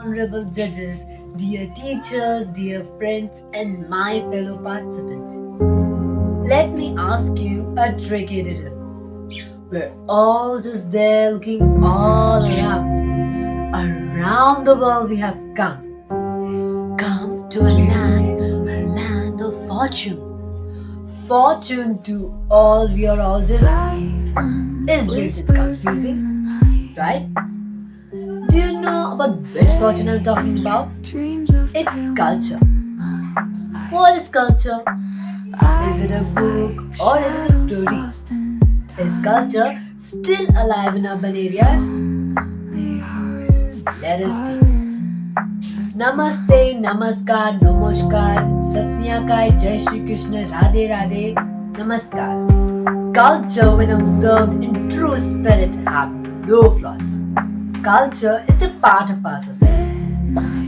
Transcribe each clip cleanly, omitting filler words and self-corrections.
honorable judges, dear teachers, dear friends, and my fellow participants. Let me ask you a tricky riddle. We're all just there looking all around. Around the world we have come to a land of fortune. Fortune to all we are all different. Is it confusing? Right? Do you know about which fortune I'm talking about? It's culture. What is culture? Is it a book or is it a story? Is culture still alive in urban areas? Let us see. Namaste, Namaskar, Namaskar, Satsyakai, Jai Shri Krishna, Radhe Radhe, Namaskar. Culture, when observed in true spirit, have no flaws. Culture is a part of our society.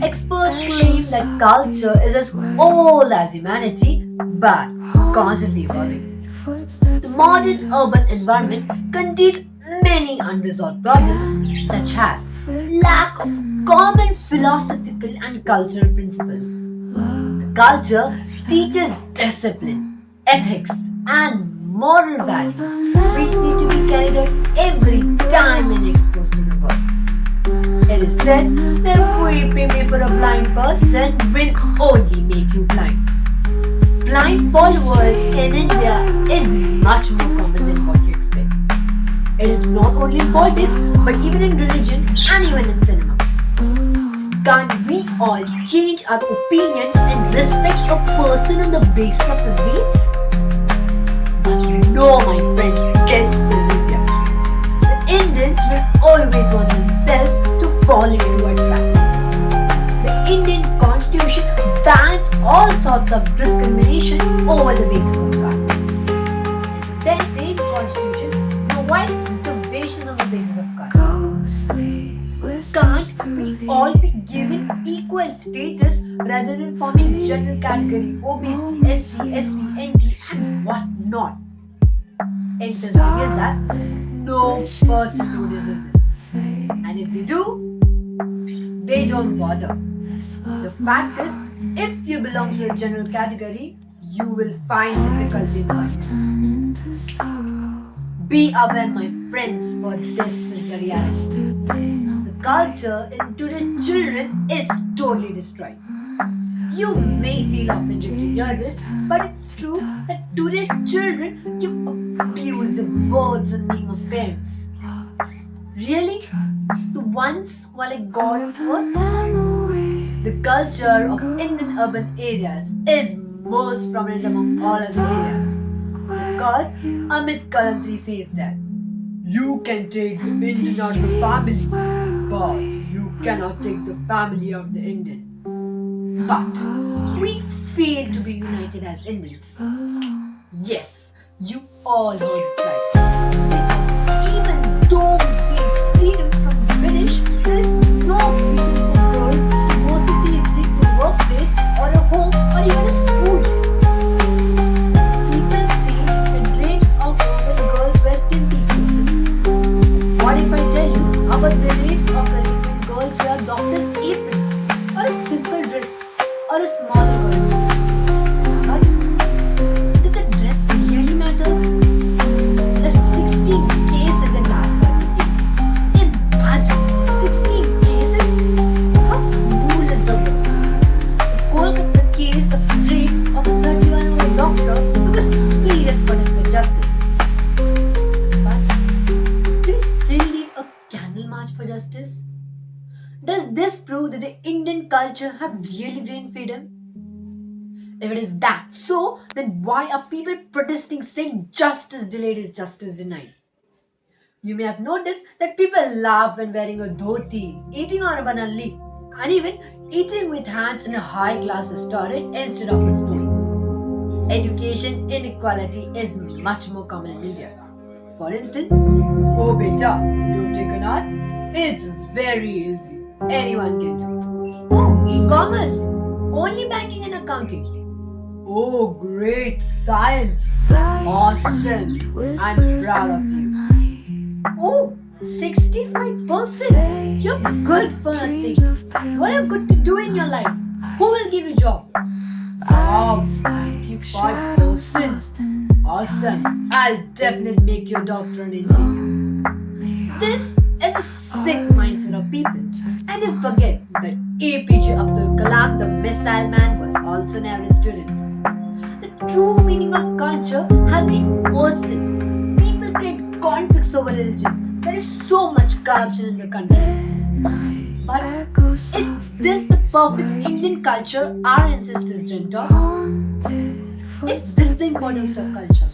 Experts claim that culture is as old as humanity, but constantly evolving. The modern urban environment contains many unresolved problems, such as lack of common philosophical and cultural principles. The culture teaches discipline, ethics, and moral values which need to be carried out every time when exposed to the world. It is said that weeping for a blind person will only make you blind. Blind followers in India is much more common than what you expect. It is not only in politics but even in religion and even in cinema. Can't we all change our opinion and respect a person on the basis of his deeds? But no, my friend, this is India. The Indians will always want themselves to fall into a trap. The Indian constitution bans all sorts of discrimination over the basis of caste. The same constitution provides reservations on the basis of caste. Can't we all be given equal status rather than forming general category OBC, SC, ST, NT and what not? Interesting is that no person notices this. And if they do, they don't bother. The fact is, if you belong to a general category, you will find difficulty in life. Be aware, my friends, for this is the reality. The culture in today's children is totally destroyed. You may feel offended to hear this, but it's true that today's children give abusive words in the name of parents. Really? The ones who are like God of earth? The culture of Indian urban areas is most prominent among all other areas. Because Amit Kalantri says that you can take the Indian out of the family, but you cannot take the family out of the Indian. But we fail to be united as Indians. Yes, you all heard it right. Even though we gain freedom from the British, there is no freedom for girls to go safely to a workplace or a home or even a school. People say the drapes of urban girls wear skimpy clothes. What if I tell you about the drapes of the urban girls wear doctor's apron or a simple dress or a smaller girl dress? But does the dress really matters? There are 16 cases in last 30 days. Imagine 16 cases? How cruel is the world? The Kolkata case of rape of a 31-year-old doctor took a serious punishment justice. But do we still need a candle march for justice? Does this prove that the Indian culture have really gained freedom? If it is that so, then why are people protesting saying justice delayed is justice denied? You may have noticed that people laugh when wearing a dhoti, eating on a banana leaf, and even eating with hands in a high-class restaurant instead of a spoon. Education inequality is much more common in India. For instance, oh beta, you've taken arts? It's very easy. Anyone can do it. Oh, e-commerce. Only banking and accounting. Oh, great science. Awesome. I'm proud of you. Oh, 65%? You're good for nothing. What are you good to do in your life? Who will give you job? Wow, 85%. Awesome. I'll definitely make you a doctor and engineer. This is a sick mindset of people. And they forget that APJ Abdul Kalam, the missile man, was also an average student. The true meaning of culture has been worsened. People create conflicts over religion. There is so much corruption in the country. But is this the perfect Indian culture our ancestors dreamt of? Is this the importance of culture?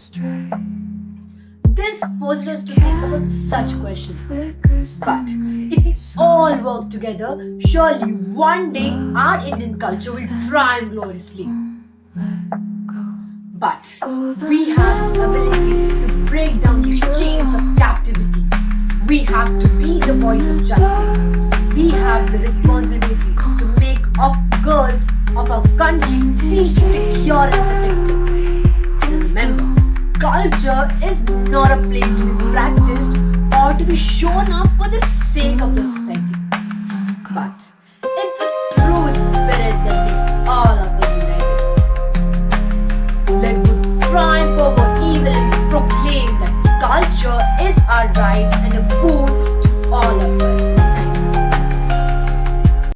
This forces us to think about such questions. But if we all work together, surely one day our Indian culture will triumph gloriously. But we have the ability to break down these chains of captivity. We have to be the voice of justice. We have the responsibility to make of girls of our country feel secure and protected. And remember, culture is not a place to be practiced or to be shown off for the sake of the society. But it's a